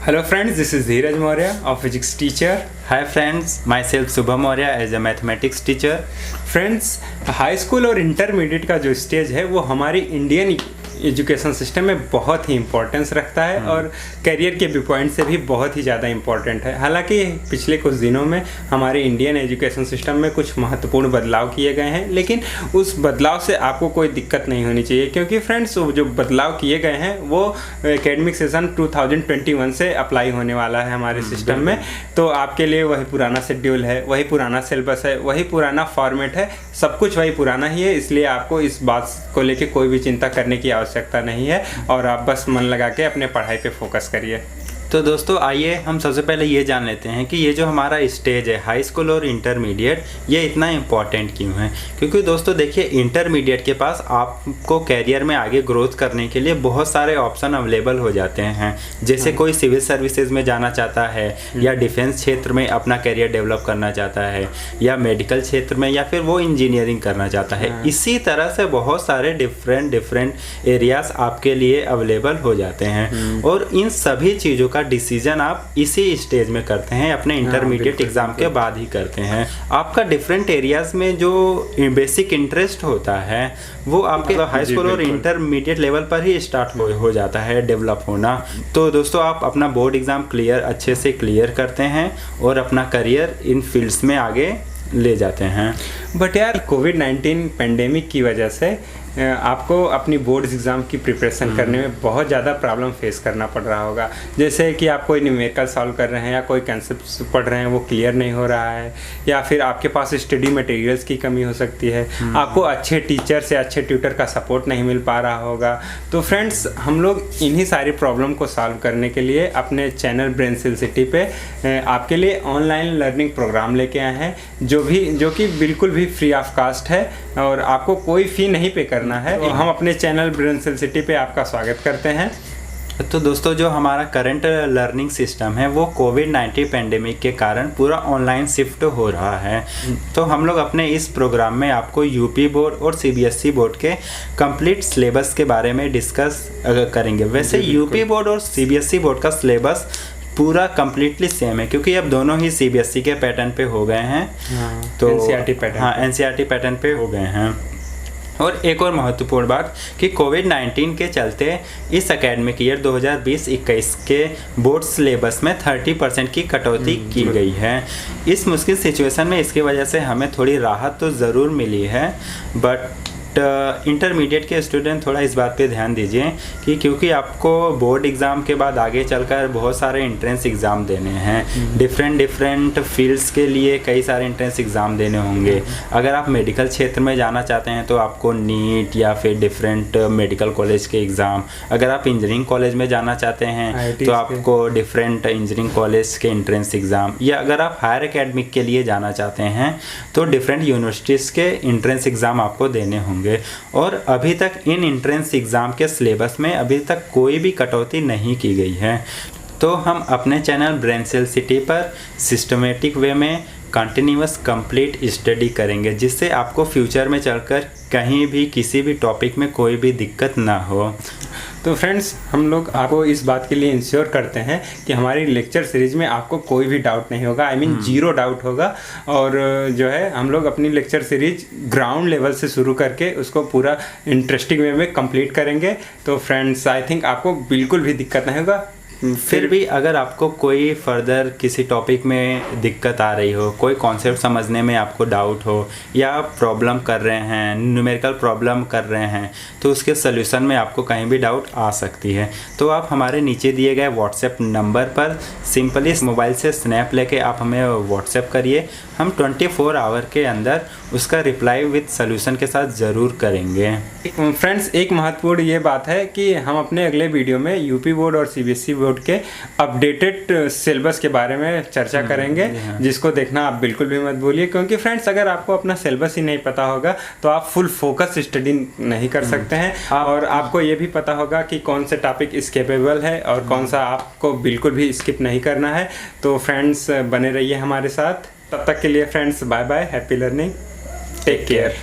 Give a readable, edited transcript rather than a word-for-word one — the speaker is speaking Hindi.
Hello friends, this is Dheeraj Maurya, a physics teacher. Hi friends, myself Subha Maurya as a mathematics teacher. Friends, high school और इंटरमीडिएट का जो स्टेज है वो हमारी इंडियन एजुकेशन सिस्टम में बहुत ही इम्पोर्टेंस रखता है और करियर के व्यू पॉइंट से भी बहुत ही ज़्यादा इम्पोर्टेंट है। हालांकि पिछले कुछ दिनों में हमारे इंडियन एजुकेशन सिस्टम में कुछ महत्वपूर्ण बदलाव किए गए हैं, लेकिन उस बदलाव से आपको कोई दिक्कत नहीं होनी चाहिए, क्योंकि फ्रेंड्स जो बदलाव किए गए हैं वो एकेडमिक सेशन 2021 से अप्लाई होने वाला है हमारे सिस्टम में। तो आपके लिए वही पुराना शेड्यूल है, वही पुराना सिलेबस है, वही पुराना फॉर्मेट है, सब कुछ वही पुराना ही है। इसलिए आपको इस बात को लेके कोई भी चिंता करने की आवश्यकता नहीं है और आप बस मन लगा के अपने पढ़ाई पे फोकस करिए। तो दोस्तों आइए हम सबसे पहले ये जान लेते हैं कि ये जो हमारा स्टेज है हाई स्कूल और इंटरमीडिएट, ये इतना इम्पॉर्टेंट क्यों है। क्योंकि दोस्तों देखिए, इंटरमीडिएट के पास आपको कैरियर में आगे ग्रोथ करने के लिए बहुत सारे ऑप्शन अवेलेबल हो जाते हैं। जैसे कोई सिविल सर्विसेज में जाना चाहता है, या डिफेंस क्षेत्र में अपना कैरियर डेवलप करना चाहता है, या मेडिकल क्षेत्र में, या फिर वो इंजीनियरिंग करना चाहता है। इसी तरह से बहुत सारे डिफरेंट एरियाज आपके लिए अवेलेबल हो जाते हैं और इन सभी चीज़ों का डिसीजन आप इसी स्टेज में करते हैं, अपने इंटरमीडिएट एग्जाम के बाद ही करते हैं। आपका डिफरेंट एरियाज में जो बेसिक इंटरेस्ट होता है वो आपके हाई स्कूल और इंटरमीडिएट लेवल पर ही स्टार्ट हो जाता है डेवलप होना। तो दोस्तों आप अपना बोर्ड एग्जाम अच्छे से क्लियर करते हैं और अपना करियर इन फील्ड्स में आगे ले जाते हैं। बट यार, कोविड-19 पेंडेमिक की वजह से आपको अपनी बोर्ड एग्ज़ाम की प्रिपरेशन करने में बहुत ज़्यादा प्रॉब्लम फेस करना पड़ रहा होगा। जैसे कि आप कोई न्यूमेरिकल सॉल्व कर रहे हैं या कोई कंसेप्ट पढ़ रहे हैं वो क्लियर नहीं हो रहा है, या फिर आपके पास स्टडी मटेरियल्स की कमी हो सकती है, आपको अच्छे टीचर से अच्छे ट्यूटर का सपोर्ट नहीं मिल पा रहा होगा। तो फ्रेंड्स, हम लोग इन्हीं सारी प्रॉब्लम को सॉल्व करने के लिए अपने चैनल ब्रेनसेल सिटी पे आपके लिए ऑनलाइन लर्निंग प्रोग्राम लेके आए हैं, जो कि बिल्कुल भी फ्री ऑफ कास्ट है और आपको कोई फ़ी नहीं पे करना है। तो हम अपने चैनल ब्रेनसेल सिटी पे आपका स्वागत करते हैं। तो दोस्तों जो हमारा करंट लर्निंग सिस्टम है वो कोविड-19 पेंडेमिक के कारण पूरा ऑनलाइन शिफ्ट हो रहा है। तो हम लोग अपने इस प्रोग्राम में आपको यूपी बोर्ड और सीबीएसई बोर्ड के कंप्लीट सिलेबस के बारे में डिस्कस करेंगे। वैसे यूपी बोर्ड और सीबीएसई बोर्ड का सिलेबस पूरा कम्प्लीटली सेम है, क्योंकि अब दोनों ही सीबीएसई के पैटर्न पे हो गए हैं। तो एनसीईआरटी पैटर्न, एनसीईआरटी पैटर्न पे हो गए हैं। और एक और महत्वपूर्ण बात कि कोविड-19 के चलते इस एकेडमिक ईयर 2020-21 के बोर्ड सिलेबस में 30% की कटौती की गई है। इस मुश्किल सिचुएशन में इसकी वजह से हमें थोड़ी राहत तो ज़रूर मिली है, बट इंटरमीडिएट के स्टूडेंट थोड़ा इस बात पे ध्यान दीजिए कि क्योंकि आपको बोर्ड एग्ज़ाम के बाद आगे चलकर बहुत सारे एंट्रेंस एग्ज़ाम देने हैं। डिफरेंट फील्ड्स के लिए कई सारे एंट्रेंस एग्ज़ाम देने होंगे। अगर आप मेडिकल क्षेत्र में जाना चाहते हैं तो आपको नीट या फिर डिफरेंट मेडिकल कॉलेज के एग्ज़ाम, अगर आप इंजीनियरिंग कॉलेज में जाना चाहते हैं तो आपको डिफरेंट इंजीनियरिंग कॉलेज के एंट्रेंस एग्ज़ाम, या अगर आप हायर एकेडमिक के लिए जाना चाहते हैं तो डिफरेंट यूनिवर्सिटीज़ के एंट्रेंस एग्ज़ाम आपको देने होंगे। और अभी तक इन एंट्रेंस एग्ज़ाम के सिलेबस में अभी तक कोई भी कटौती नहीं की गई है। तो हम अपने चैनल ब्रेनसेल सिटी पर सिस्टमेटिक वे में कंटिन्यूअस कंप्लीट स्टडी करेंगे, जिससे आपको फ्यूचर में चलकर कहीं भी किसी भी टॉपिक में कोई भी दिक्कत ना हो। तो फ्रेंड्स, हम लोग आपको इस बात के लिए इंश्योर करते हैं कि हमारी लेक्चर सीरीज में आपको कोई भी डाउट नहीं होगा, आई मीन जीरो डाउट होगा। और जो है, हम लोग अपनी लेक्चर सीरीज ग्राउंड लेवल से शुरू करके उसको पूरा इंटरेस्टिंग वे में कंप्लीट करेंगे। तो फ्रेंड्स, आई थिंक आपको बिल्कुल भी दिक्कत नहीं होगा। फिर भी अगर आपको कोई फर्दर किसी टॉपिक में दिक्कत आ रही हो, कोई कॉन्सेप्ट समझने में आपको डाउट हो, या प्रॉब्लम कर रहे हैं, न्यूमेरिकल प्रॉब्लम कर रहे हैं, तो उसके सल्यूशन में आपको कहीं भी डाउट आ सकती है, तो आप हमारे नीचे दिए गए व्हाट्सएप नंबर पर सिंपली मोबाइल से स्नैप लेके आप हमें व्हाट्सएप करिए। हम 24 आवर के अंदर उसका रिप्लाई विद सल्यूशन के साथ ज़रूर करेंगे। फ्रेंड्स, एक महत्वपूर्ण ये बात है कि हम अपने अगले वीडियो में यूपी बोर्ड और सीबीएसई बोर्ड के अपडेटेड सिलेबस के बारे में चर्चा करेंगे, जिसको देखना आप बिल्कुल भी मत भूलिए। क्योंकि फ्रेंड्स, अगर आपको अपना सिलेबस ही नहीं पता होगा तो आप फुल फोकस स्टडी नहीं कर सकते हैं, और आपको ये भी पता होगा कि कौन से टॉपिक स्किपेबल है और कौन सा आपको बिल्कुल भी स्किप नहीं करना है। तो फ्रेंड्स, बने रहिए हमारे साथ। तब तक के लिए friends, bye bye, happy learning, take care.